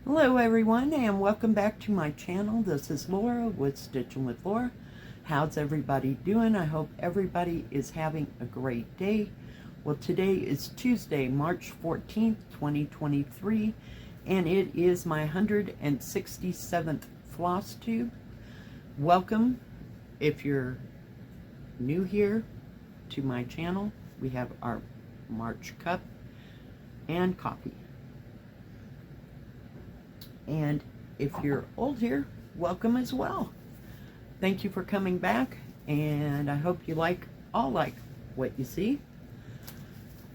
Hello everyone, and welcome back to my channel. This is Laura with Stitching with Laura. How's everybody doing? I hope everybody is having a great day. Well, today is Tuesday, March 14th, 2023, and it is my 167th floss tube. Welcome. If you're new here to my channel, we have our March cup and coffee. And if you're old here, welcome as well. Thank you for coming back, and I hope you all like what you see.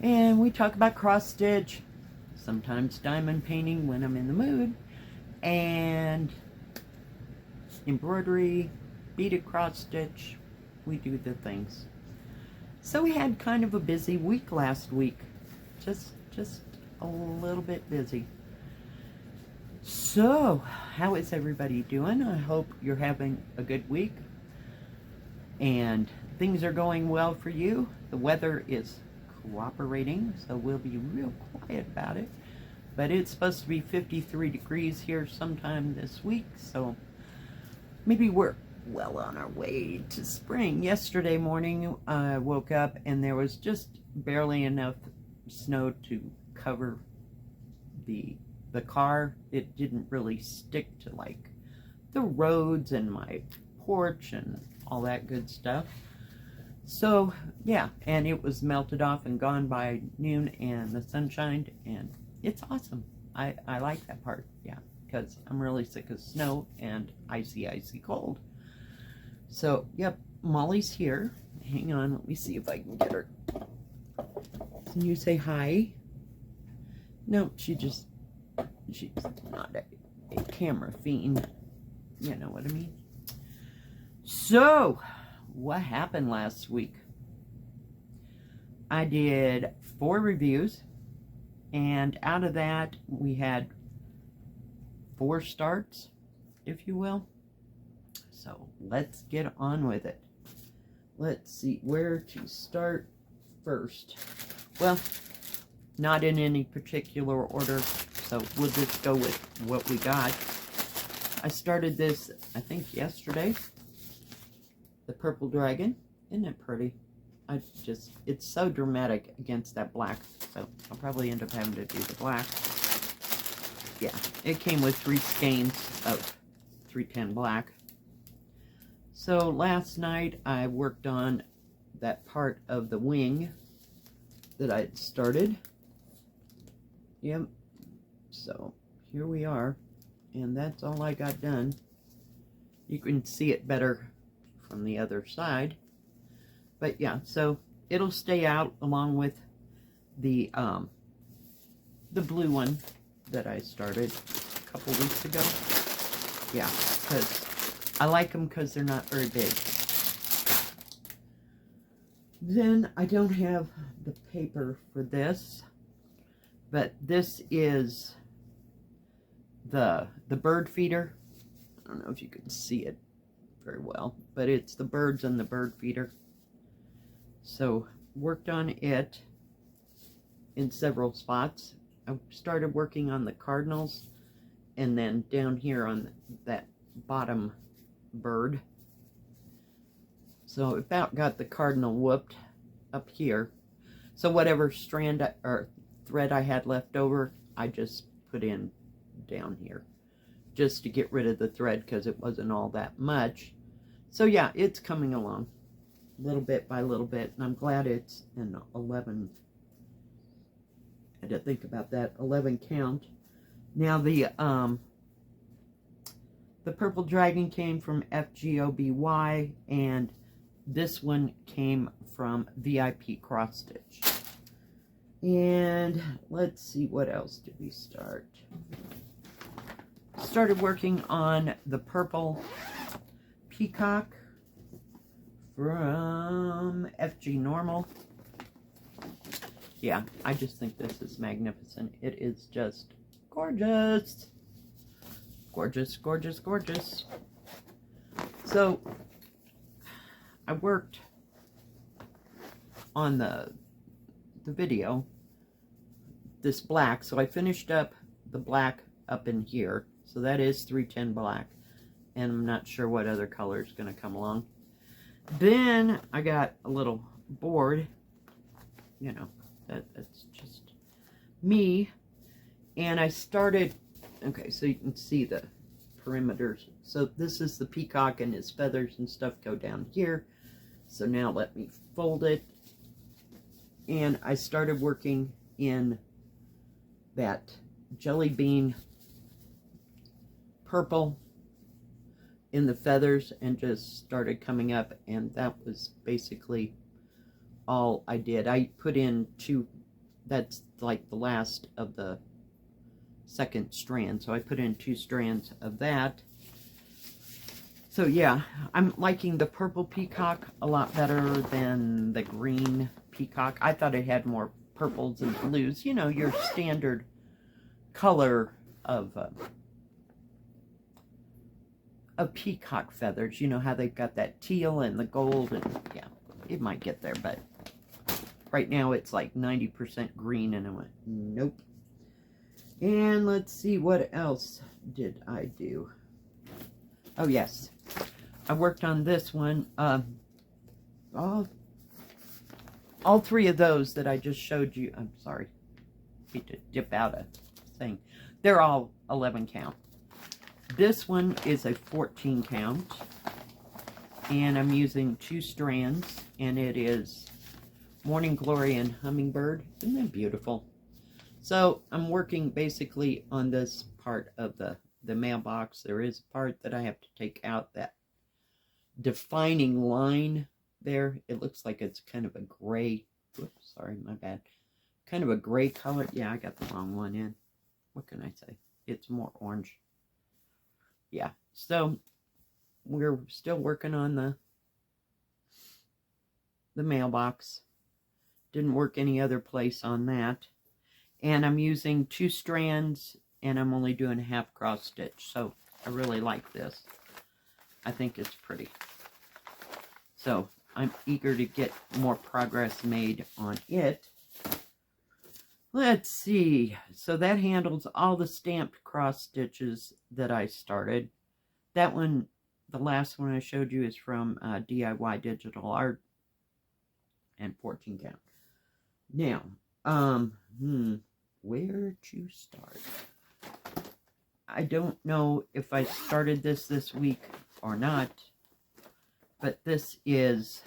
And we talk about cross stitch, sometimes diamond painting when I'm in the mood, and embroidery, beaded cross stitch. We do the things. So we had kind of a busy week last week, just a little bit busy. So, how is everybody doing? I hope you're having a good week and things are going well for you. The weather is cooperating, so we'll be real quiet about it. But it's supposed to be 53 degrees here sometime this week, so maybe we're well on our way to spring. Yesterday morning, I woke up and there was just barely enough snow to cover the car. It didn't really stick to like the roads and my porch and all that good stuff. So yeah, and it was melted off and gone by noon, and the sun shined, and it's awesome. I like that part, yeah, because I'm really sick of snow and icy cold. So yep, Molly's here. Hang on, let me see if I can get her. Can you say hi? No, she's not a camera fiend. You know what I mean? So, what happened last week? I did 4 reviews, and out of that, we had 4 starts, if you will. So, let's get on with it. Let's see where to start first. Well, not in any particular order, so we'll just go with what we got. I started this, I think, yesterday. The purple dragon. Isn't it pretty? It's so dramatic against that black, so I'll probably end up having to do the black. Yeah, it came with 3 skeins of 310 black. So last night I worked on that part of the wing that I had started. Yep. So here we are, and that's all I got done. You can see it better from the other side, but yeah, so it'll stay out along with the blue one that I started a couple weeks ago. Yeah, because I like them because they're not very big. Then I don't have the paper for this, but this is the bird feeder. I don't know if you can see it very well, but it's the birds and the bird feeder. So worked on it in several spots. I started working on the cardinals, and then down here on that bottom bird. So about got the cardinal whooped up here. So whatever strand or thread I had left over, I just put in down here just to get rid of the thread because it wasn't all that much. So yeah, it's coming along little bit by little bit, and I'm glad it's an 11. I had to think about that 11 count. Now the purple dragon came from FGOBY, and this one came from VIP Cross Stitch. And let's see, what else did we start? Started working on the purple peacock from FG Normal. Yeah, I just think this is magnificent. It is just gorgeous. Gorgeous, gorgeous, gorgeous. So I worked on the video, this black, so I finished up the black up in here. So that is 310 black. And I'm not sure what other color is going to come along. Then I got a little board. You know, that's just me. And I started, okay, so you can see the perimeters. So this is the peacock, and his feathers and stuff go down here. So now let me fold it. And I started working in that jelly bean purple in the feathers and just started coming up, and that was basically all I did. I put in 2, that's like the last of the second strand, so I put in 2 strands of that. So yeah, I'm liking the purple peacock a lot better than the green peacock. I thought it had more purples and blues, you know, your standard color of peacock feathers. You know how they've got that teal and the gold, and yeah, it might get there, but right now it's like 90% green, and I went, nope. And let's see, what else did I do? Oh yes, I worked on this one. All 3 of those that I just showed you, I'm sorry, need to dip out a thing. They're all 11 count. This one is a 14 count, and I'm using 2 strands, and it is Morning Glory and Hummingbird. Isn't that beautiful? So I'm working basically on this part of the mailbox. There is a part that I have to take out, that defining line there. It looks like it's kind of a gray, whoops, sorry, my bad. Kind of a gray color. Yeah, I got the wrong one in. What can I say? It's more orange. Yeah, so we're still working on the mailbox. Didn't work any other place on that. And I'm using 2 strands, and I'm only doing a half cross stitch. So I really like this. I think it's pretty. So I'm eager to get more progress made on it. Let's see. So that handles all the stamped cross stitches that I started. That one, the last one I showed you, is from DIY Digital Art and 14 count. Now, where to start? I don't know if I started this week or not, but this is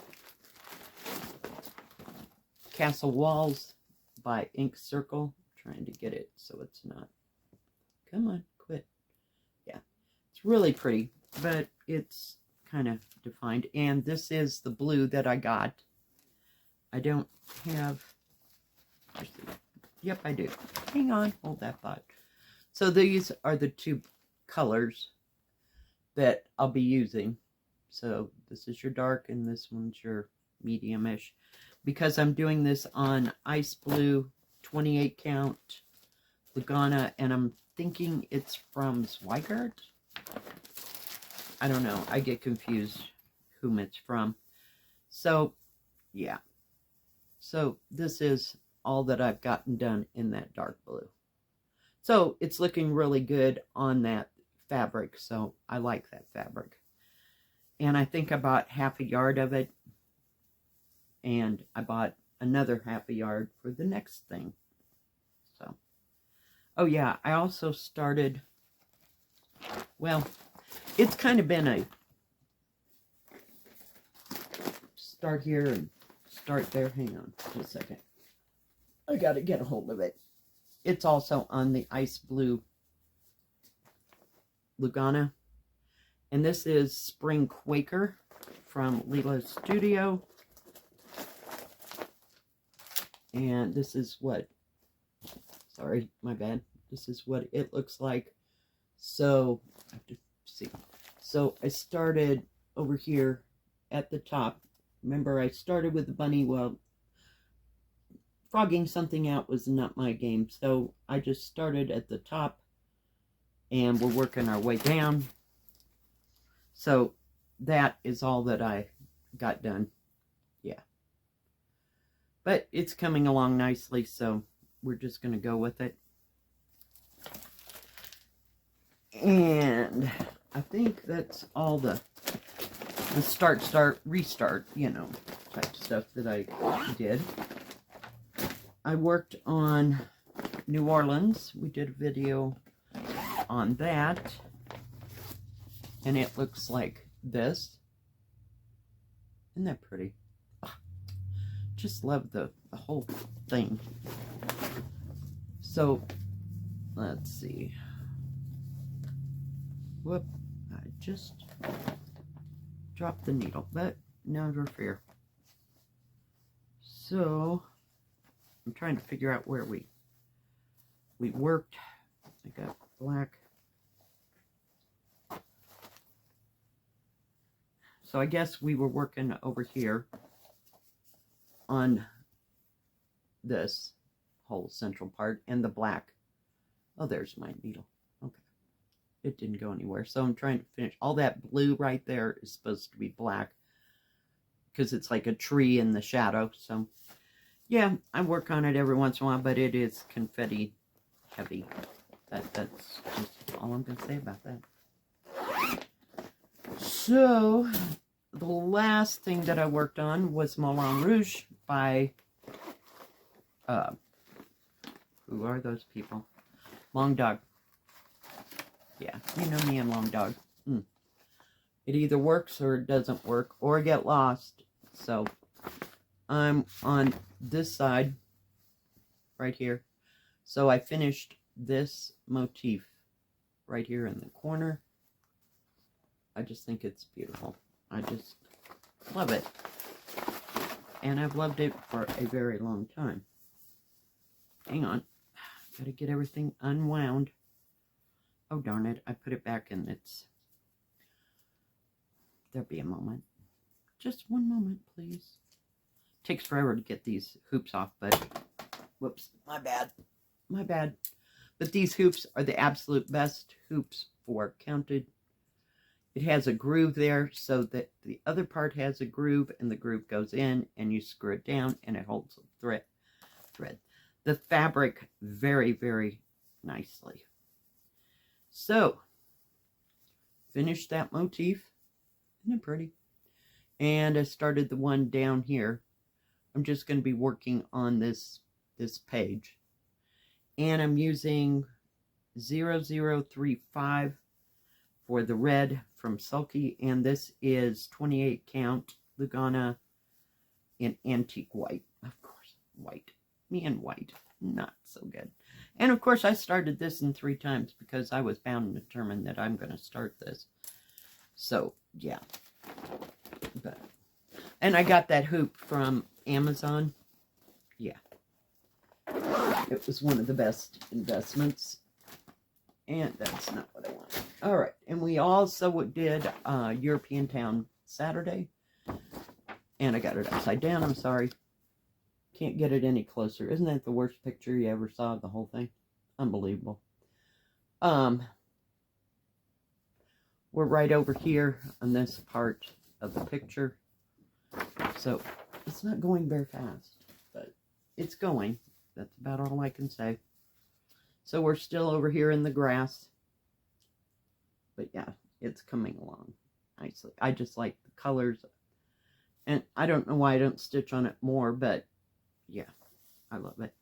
Castle Walls by Ink Circle. I'm trying to get it so it's not, come on, quit. Yeah, it's really pretty, but it's kind of defined. And this is the blue that I got. I don't have, yep, I do. Hang on, hold that thought. So these are the 2 colors that I'll be using. So this is your dark, and this one's your medium-ish. Because I'm doing this on Ice Blue 28 count Lugana, and I'm thinking it's from Zweigart. I don't know. I get confused whom it's from. So, yeah. So this is all that I've gotten done in that dark blue. So it's looking really good on that fabric. So I like that fabric. And I think I bought half a yard of it. And I bought another half a yard for the next thing. So, oh yeah, I also started, well, it's kind of been a start here and start there. Hang on just a second. I got to get a hold of it. It's also on the Ice Blue Lugana. And this is Spring Quaker from Leela's Studio. And this is what, sorry, my bad. This is what it looks like. So, I have to see. So, I started over here at the top. Remember, I started with the bunny. Well, frogging something out was not my game. So, I just started at the top. And we're working our way down. So, that is all that I got done. Yeah. But it's coming along nicely, so we're just going to go with it. And I think that's all the start, start, restart, you know, type stuff that I did. I worked on New Orleans. We did a video on that. And it looks like this. Isn't that pretty? Oh, just love the whole thing. So, let's see. Whoop. I just dropped the needle, but never fear. So, I'm trying to figure out where we worked. I got black. So I guess we were working over here on this whole central part and the black. Oh, there's my needle. Okay. It didn't go anywhere. So I'm trying to finish. All that blue right there is supposed to be black because it's like a tree in the shadow. So yeah, I work on it every once in a while, but it is confetti heavy. That's just all I'm going to say about that. So, the last thing that I worked on was Moulin Rouge by, who are those people? Long Dog. Yeah, you know me and Long Dog. It either works or it doesn't work, or I get lost. So, I'm on this side, right here. So, I finished this motif right here in the corner. I just think it's beautiful. I just love it. And I've loved it for a very long time. Hang on. Gotta get everything unwound. Oh, darn it. I put it back in its... There'll be a moment. Just one moment, please. Takes forever to get these hoops off, but... Whoops. My bad. My bad. But these hoops are the absolute best hoops for counted. It has a groove there so that the other part has a groove and the groove goes in and you screw it down and it holds the thread. The fabric very, very nicely. So, finished that motif. Isn't it pretty? And I started the one down here. I'm just going to be working on this page. And I'm using 0035 for the red from Sulky, and this is 28 count Lugana in antique white. Of course, white. Me and white. Not so good. And of course, I started this in 3 times because I was bound and determined that I'm going to start this. So, yeah. And I got that hoop from Amazon. Yeah. It was one of the best investments. And that's not what I want. All right. And we also did European Town Saturday. And I got it upside down. I'm sorry. Can't get it any closer. Isn't that the worst picture you ever saw of the whole thing? Unbelievable. We're right over here on this part of the picture. So it's not going very fast. But it's going. That's about all I can say. So we're still over here in the grass. But yeah, it's coming along nicely. I just like the colors. And I don't know why I don't stitch on it more, but yeah, I love it.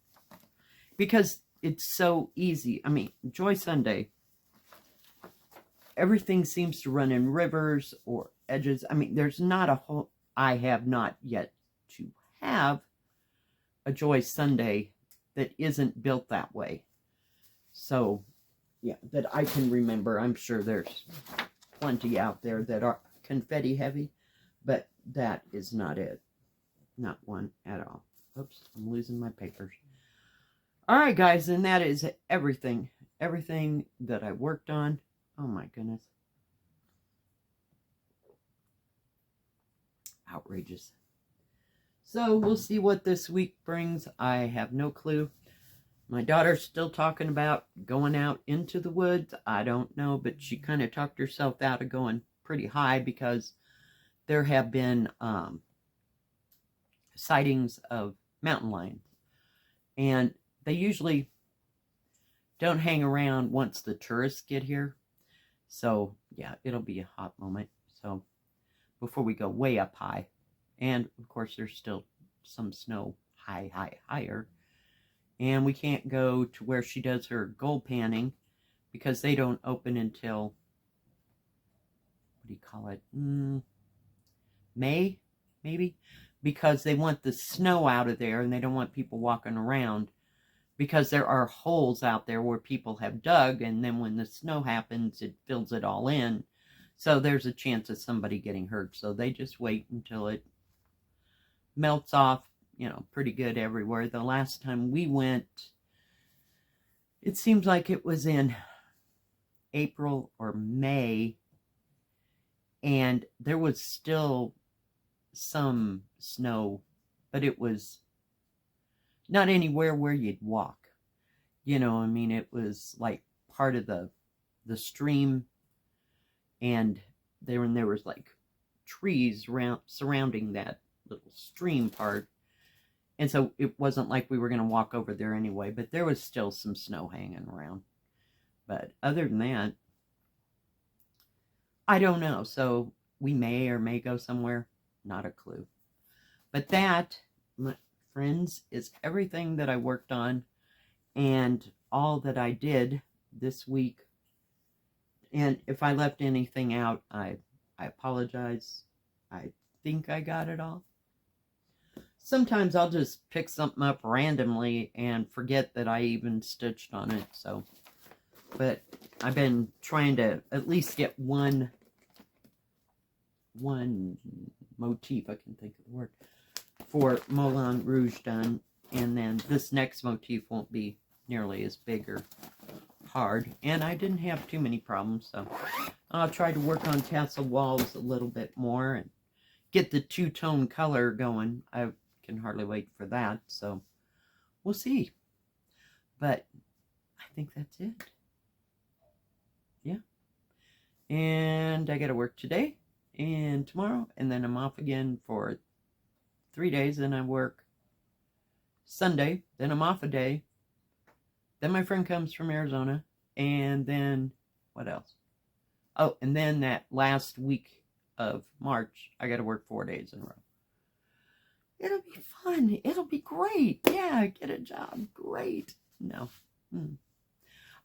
Because it's so easy. I mean, Joy Sunday, everything seems to run in rivers or edges. I mean, there's not a whole... I have not yet to have a Joy Sunday that isn't built that way. So, yeah, that I can remember. I'm sure there's plenty out there that are confetti heavy, but that is not it. Not one at all. Oops, I'm losing my papers. All right, guys, and that is everything. Everything that I worked on. Oh, my goodness. Outrageous. So, we'll see what this week brings. I have no clue. My daughter's still talking about going out into the woods. I don't know, but she kind of talked herself out of going pretty high because there have been sightings of mountain lions. And they usually don't hang around once the tourists get here. So, yeah, it'll be a hot moment. So, before we go way up high. And, of course, there's still some snow higher. And we can't go to where she does her gold panning because they don't open until, what do you call it? May, maybe? Because they want the snow out of there and they don't want people walking around. Because there are holes out there where people have dug, and then when the snow happens, it fills it all in. So there's a chance of somebody getting hurt. So they just wait until it melts off, you know, pretty good everywhere. The last time we went, it seems like it was in April or May, and there was still some snow, but it was not anywhere where you'd walk. You know, I mean, it was like part of the stream, and there was like trees surrounding that little stream part. And so it wasn't like we were going to walk over there anyway, but there was still some snow hanging around. But other than that, I don't know. So we may or may go somewhere. Not a clue. But that, my friends, is everything that I worked on and all that I did this week. And if I left anything out, I apologize. I think I got it all. Sometimes I'll just pick something up randomly and forget that I even stitched on it. So, but I've been trying to at least get one motif, I can think of the word, for Moulin Rouge done. And then this next motif won't be nearly as big or hard. And I didn't have too many problems, so I'll try to work on tassel walls a little bit more and get the two-tone color going. I can hardly wait for that, so we'll see. But I think that's it. Yeah. And I got to work today and tomorrow, and then I'm off again for 3 days, and I work Sunday, then I'm off a day, then my friend comes from Arizona, and then what else? Oh, and then that last week of March, I got to work 4 days in a row. It'll be fun. It'll be great. Yeah, get a job. Great. No. All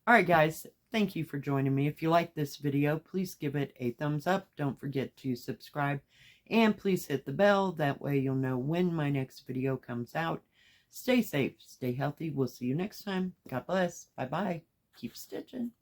right, guys. Thank you for joining me. If you like this video, please give it a thumbs up. Don't forget to subscribe. And please hit the bell. That way you'll know when my next video comes out. Stay safe. Stay healthy. We'll see you next time. God bless. Bye-bye. Keep stitching.